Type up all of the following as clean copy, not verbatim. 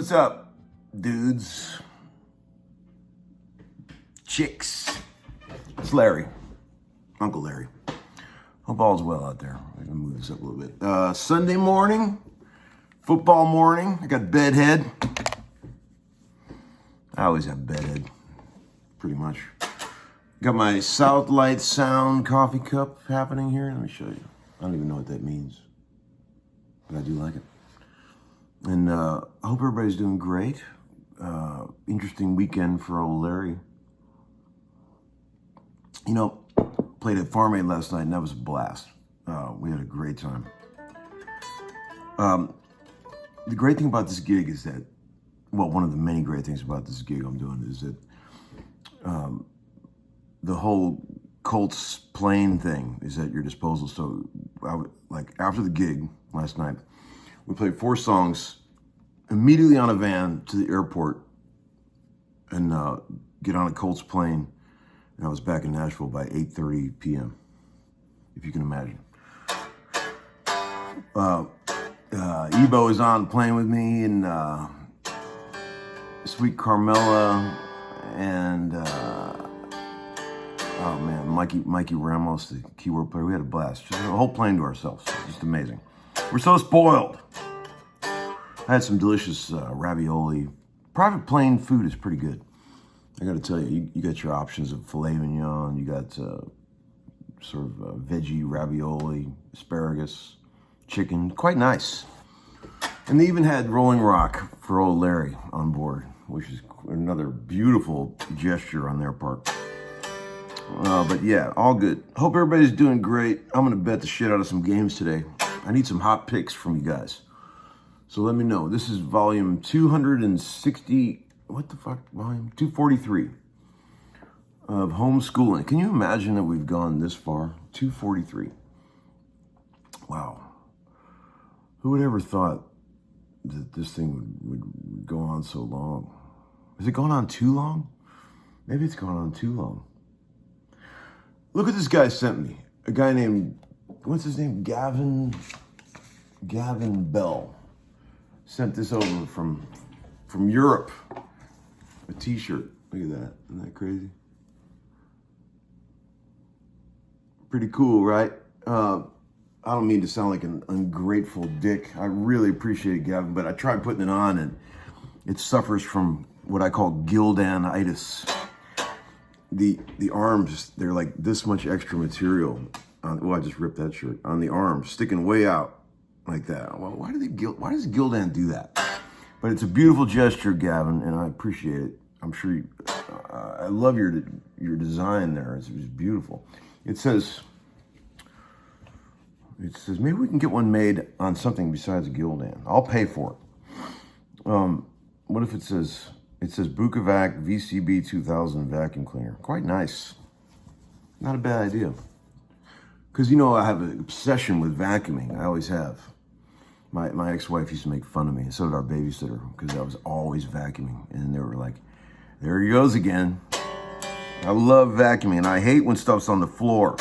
What's up, dudes, chicks? It's Larry, Uncle Larry. Hope all's well out there. I'm gonna move this up a little bit. Sunday morning, football morning. I got bedhead. I always have bedhead, pretty much. Got my South Light Sound coffee cup happening here. Let me show you. I don't even know what that means, but I do like it. And I hope everybody's doing great. Interesting weekend for old Larry. You know, played at Farm Aid last night, and that was a blast. We had a great time. The great thing about this gig is that, well, one of the many great things about this gig I'm doing is that the whole Colts plane thing is at your disposal. So, like after the gig last night, we played 4 songs, immediately on a van to the airport, and get on a Colts plane. And I was back in Nashville by 8:30 p.m., if you can imagine. Ebo is on the plane with me, and Sweet Carmela, and oh man, Mikey Ramos, the keyboard player. We had a blast. Just a whole plane to ourselves. Just amazing. We're so spoiled. I had some delicious ravioli. Private plane food is pretty good. I got to tell you, you got your options of filet mignon. You got sort of veggie ravioli, asparagus, chicken. Quite nice. And they even had Rolling Rock for old Larry on board, which is another beautiful gesture on their part. But yeah, all good. Hope everybody's doing great. I'm going to bet the shit out of some games today. I need some hot picks from you guys. So let me know. This is volume 260, what the fuck, volume? 243 of Homeskoolin. Can you imagine that we've gone this far? 243. Wow. Who would ever thought that this thing would go on so long? Has it gone on too long? Maybe it's gone on too long. Look what this guy sent me. A guy named, what's his name? Gavin Bell. Sent this over from Europe. A t-shirt. Look at that. Isn't that crazy? Pretty cool, right? I don't mean to sound like an ungrateful dick. I really appreciate it, Gavin, but I tried putting it on and it suffers from what I call gildanitis. The arms, they're like this much extra material. I just ripped that shirt. On the arms, sticking way out like that. Well, why does Gildan do that? But it's a beautiful gesture, Gavin, and I appreciate it. I'm sure I love your design there. It's beautiful. It says maybe we can get one made on something besides Gildan. I'll pay for it. What if it says Bukovac VCB 2000 vacuum cleaner? Quite nice. Not a bad idea. Because, you know, I have an obsession with vacuuming. I always have. My ex-wife used to make fun of me, and so did our babysitter, because I was always vacuuming. And they were like, there he goes again. I love vacuuming, and I hate when stuff's on the floor.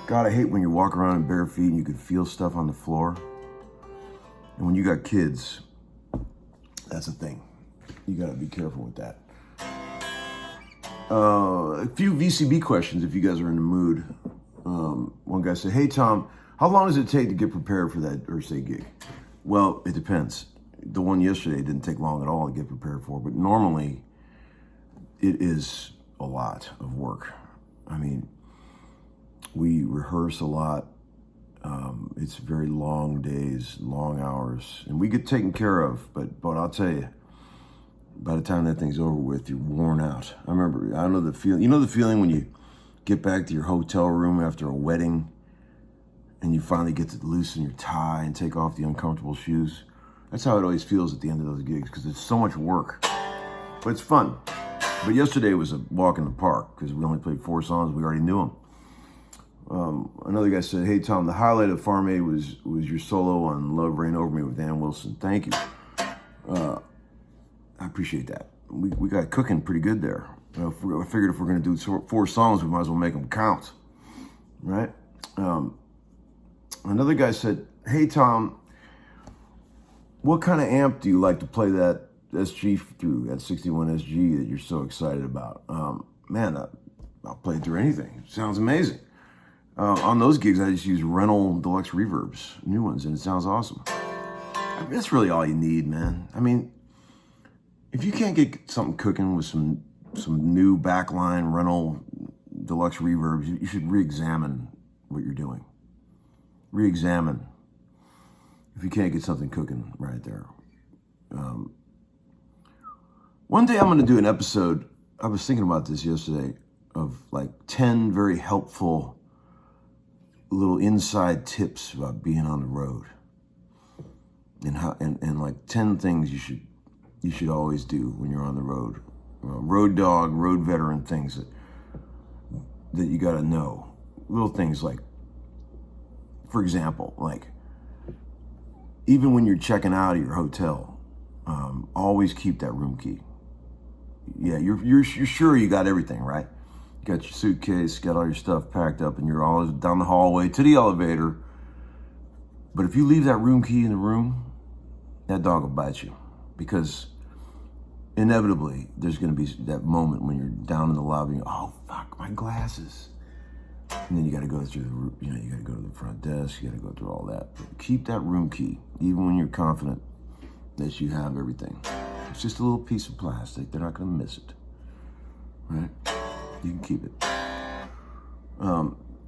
God, I hate when you walk around in bare feet and you can feel stuff on the floor. And when you got kids, that's a thing. You got to be careful with that. A few VCB questions if you guys are in the mood. One guy said, hey, Tom, how long does it take to get prepared for that Earth Day gig? Well, it depends. The one yesterday didn't take long at all to get prepared for, but normally it is a lot of work. I mean, we rehearse a lot. It's very long days, long hours, and we get taken care of, but I'll tell you, by the time that thing's over with, you're worn out. I know the feeling. You know the feeling when you get back to your hotel room after a wedding and you finally get to loosen your tie and take off the uncomfortable shoes? That's how it always feels at the end of those gigs, because it's so much work, but it's fun. But yesterday was a walk in the park because we only played 4 songs. We already knew them. Another guy said, hey, Tom, the highlight of Farm Aid was your solo on Love Reign Over Me with Ann Wilson. Thank you. I appreciate that. We got cooking pretty good there. I figured if we're going to do 4 songs, we might as well make them count, right? Another guy said, hey, Tom, what kind of amp do you like to play that SG through, that 61 SG that you're so excited about? Man, I'll play it through anything. It sounds amazing. On those gigs, I just use rental deluxe reverbs, new ones, and it sounds awesome. I mean, that's really all you need, man. I mean, if you can't get something cooking with some new backline rental deluxe reverbs, you should re-examine what you're doing. Re-examine if you can't get something cooking right there. One day I'm going to do an episode, I was thinking about this yesterday, of like 10 very helpful little inside tips about being on the road. And how and like 10 things you should always do when you're on the road. Road dog, road veteran things that you got to know. Little things like, for example, like even when you're checking out of your hotel, always keep that room key. Yeah, you're sure you got everything, right? You got your suitcase, got all your stuff packed up, and you're always down the hallway to the elevator. But if you leave that room key in the room, that dog will bite you, because inevitably there's going to be that moment when you're down in the lobby. Oh fuck, my glasses! And then you got to go through you got to go to the front desk. You got to go through all that. But keep that room key, even when you're confident that you have everything. It's just a little piece of plastic. They're not going to miss it, right? You can keep it.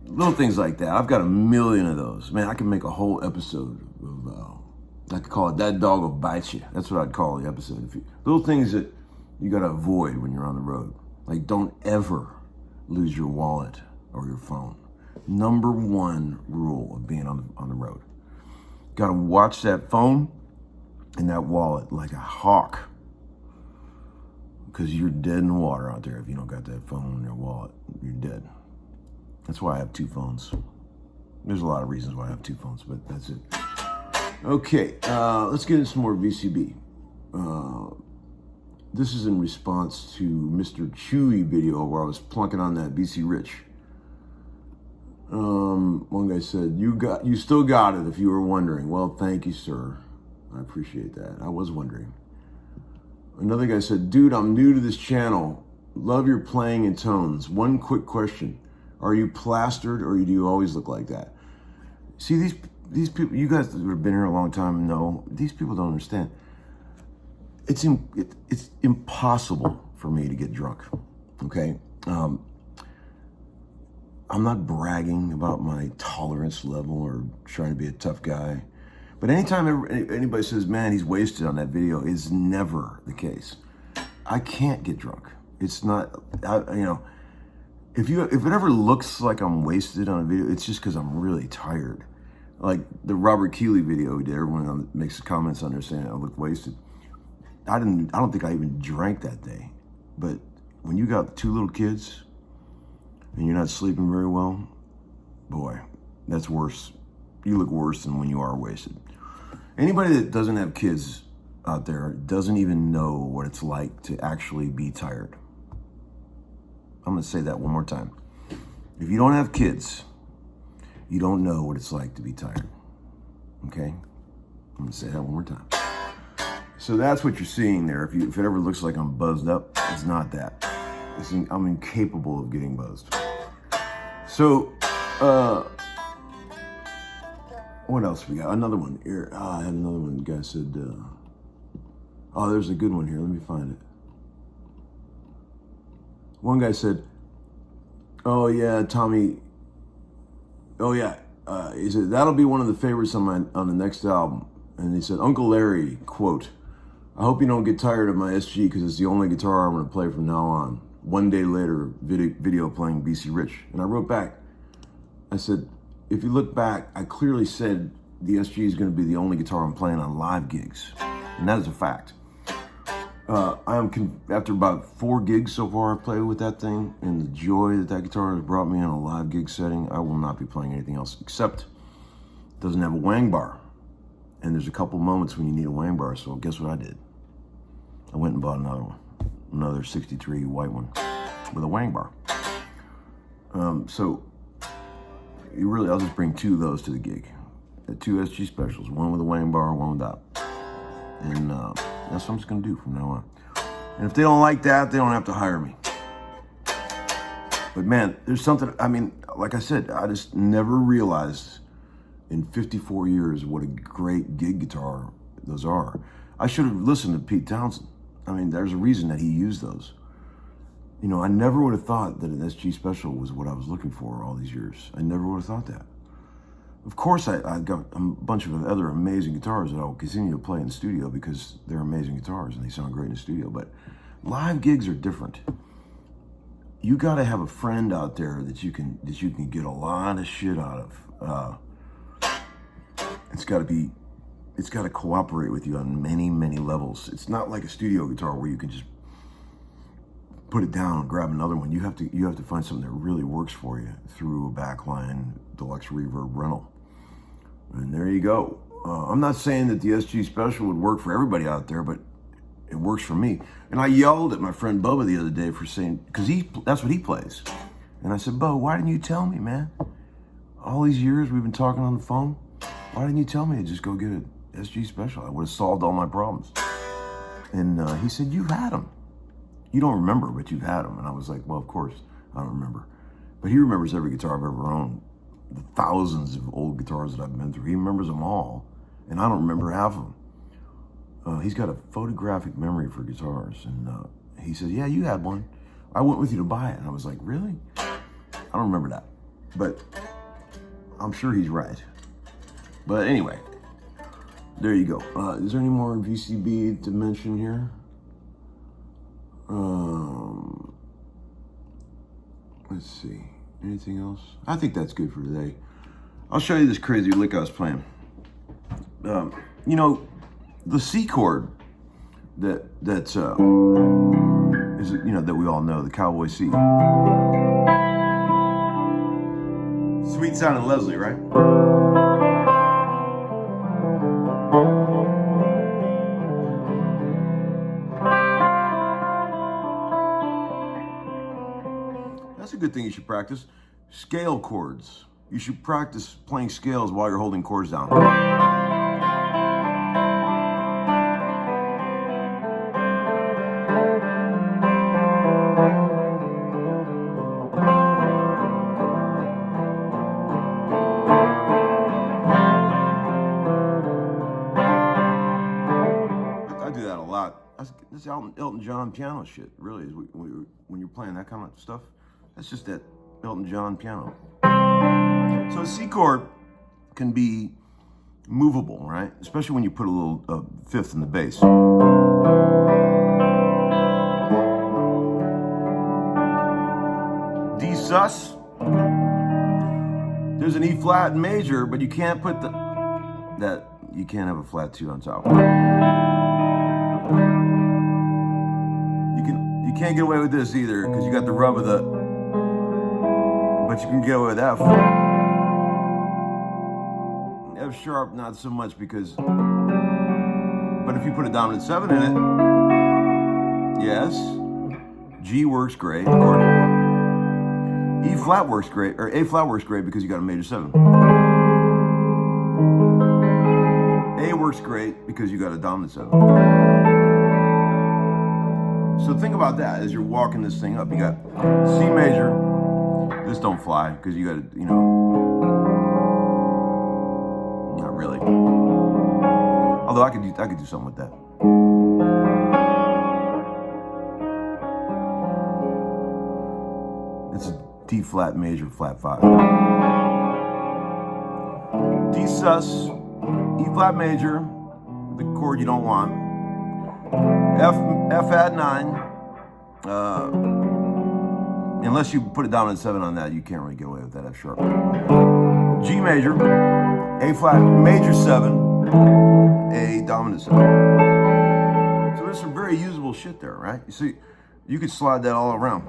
Little things like that. I've got a million of those. Man, I can make a whole episode of, I could call it That Dog Will Bite You. That's what I'd call the episode. Little things that you got to avoid when you're on the road. Like, don't ever lose your wallet or your phone. Number 1 rule of being on the road. Got to watch that phone and that wallet like a hawk, because you're dead in the water out there if you don't got that phone in your wallet. You're dead. That's why I have 2 phones. There's a lot of reasons why I have 2 phones, but that's it. Okay, let's get into some more VCB. This is in response to Mr. Chewy video where I was plunking on that BC Rich. One guy said, you still got it if you were wondering. Well, thank you, sir. I appreciate that. I was wondering. Another guy said, dude, I'm new to this channel. Love your playing and tones. One quick question. Are you plastered or do you always look like that? See, these people, you guys that have been here a long time know, these people don't understand. It's impossible for me to get drunk, okay? I'm not bragging about my tolerance level or trying to be a tough guy. But anytime anybody says, man, he's wasted on that video, it's never the case. I can't get drunk. It's not, if it ever looks like I'm wasted on a video, it's just because I'm really tired. Like the Robert Keeley video we did, everyone makes comments on there saying I look wasted. I don't think I even drank that day. But when you got 2 little kids and you're not sleeping very well, boy, that's worse. You look worse than when you are wasted. Anybody that doesn't have kids out there doesn't even know what it's like to actually be tired. I'm gonna say that one more time. If you don't have kids, you don't know what it's like to be tired, okay? I'm gonna say that one more time. So that's what you're seeing there. If it ever looks like I'm buzzed up, it's not that. I'm incapable of getting buzzed. So, what else we got? Another one here. I had another one. The guy said, oh, there's a good one here. Let me find it. One guy said, oh yeah, Tommy. Oh yeah. He said, that'll be one of the favorites on the next album. And he said, Uncle Larry, quote, I hope you don't get tired of my SG because it's the only guitar I'm going to play from now on. One day later, video playing BC Rich. And I wrote back, I said, if you look back, I clearly said the SG is going to be the only guitar I'm playing on live gigs. And that is a fact. After about 4 gigs so far I've played with that thing, and the joy that guitar has brought me in a live gig setting, I will not be playing anything else except it doesn't have a wang bar. And there's a couple moments when you need a wang bar, so guess what I did? I went and bought another one. Another 63 white one with a wang bar. So I'll just bring 2 of those to the gig. 2 SG specials, one with a wang bar, one without. And that's what I'm just gonna do from now on. And if they don't like that, they don't have to hire me. But man, there's something, like I said, I just never realized in 54 years what a great gig guitar those are. I should have listened to Pete Townsend. There's a reason that he used those. I never would have thought that an SG Special was what I was looking for all these years. I never would have thought that. Of course, I got a bunch of other amazing guitars that I will continue to play in the studio because they're amazing guitars and they sound great in the studio. But live gigs are different. You got to have a friend out there that you can get a lot of shit out of. It's got to cooperate with you on many, many levels. It's not like a studio guitar where you can just put it down and grab another one. You have to find something that really works for you through a backline deluxe reverb rental. And there you go. I'm not saying that the SG Special would work for everybody out there, but it works for me. And I yelled at my friend Bubba the other day for saying, because that's what he plays. And I said, Bubba, why didn't you tell me, man? All these years we've been talking on the phone. Why didn't you tell me to just go get an SG Special? I would have solved all my problems. And he said, you've had them. You don't remember, but you've had them. And I was like, well, of course, I don't remember. But he remembers every guitar I've ever owned. The thousands of old guitars that I've been through. He remembers them all. And I don't remember half of them. He's got a photographic memory for guitars. And he said, yeah, you had one. I went with you to buy it. And I was like, really? I don't remember that. But I'm sure he's right. But anyway, there you go. Is there any more VCB to mention here? Let's see. Anything else? I think that's good for today. I'll show you this crazy lick I was playing. The C chord that's is that we all know, the cowboy C. Sweet sounding Leslie, right? That's a good thing you should practice. Scale chords. You should practice playing scales while you're holding chords down. That's Elton John piano shit, really. Is when you're playing that kind of stuff, that's just that Elton John piano. So a C chord can be movable, right? Especially when you put a little fifth in the bass. D sus. There's an E flat major, but you can't put you can't have a flat 2 on top. You can't get away with this either, because you got the rub of the, but you can get away with F. F sharp, not so much, because, but if you put a dominant 7 in it, yes, G works great, or E flat works great, or A flat works great because you got a major 7. A works great because you got a dominant 7. So think about that as you're walking this thing up. You got C major. This don't fly because you got to, you know, not really. Although I could do something with that. It's a D flat major, flat 5. D sus, E flat major, the chord you don't want. F add 9. Unless you put a dominant 7 on that, you can't really get away with that F sharp. G major, A flat major 7, A dominant 7. So there's some very usable shit there, right? You see, you could slide that all around.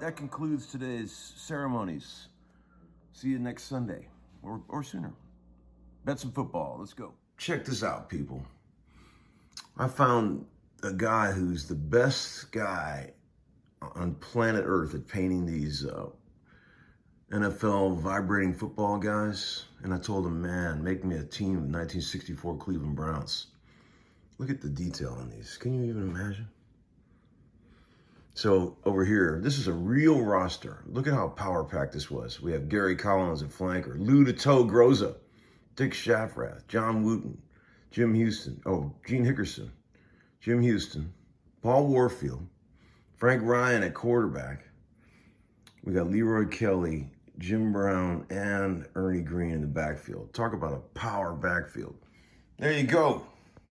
That concludes today's ceremonies. See you next Sunday, or sooner. Bet some football. Let's go. Check this out, people. I found a guy who's the best guy on planet Earth at painting these NFL vibrating football guys. And I told him, man, make me a team of 1964 Cleveland Browns. Look at the detail on these. Can you even imagine? So over here, this is a real roster. Look at how power-packed this was. We have Gary Collins at flanker, Lou the Toe Groza, Dick Shafrath, John Wooten, Jim Houston, Gene Hickerson, Jim Houston, Paul Warfield, Frank Ryan at quarterback. We got Leroy Kelly, Jim Brown, and Ernie Green in the backfield. Talk about a power backfield. There you go.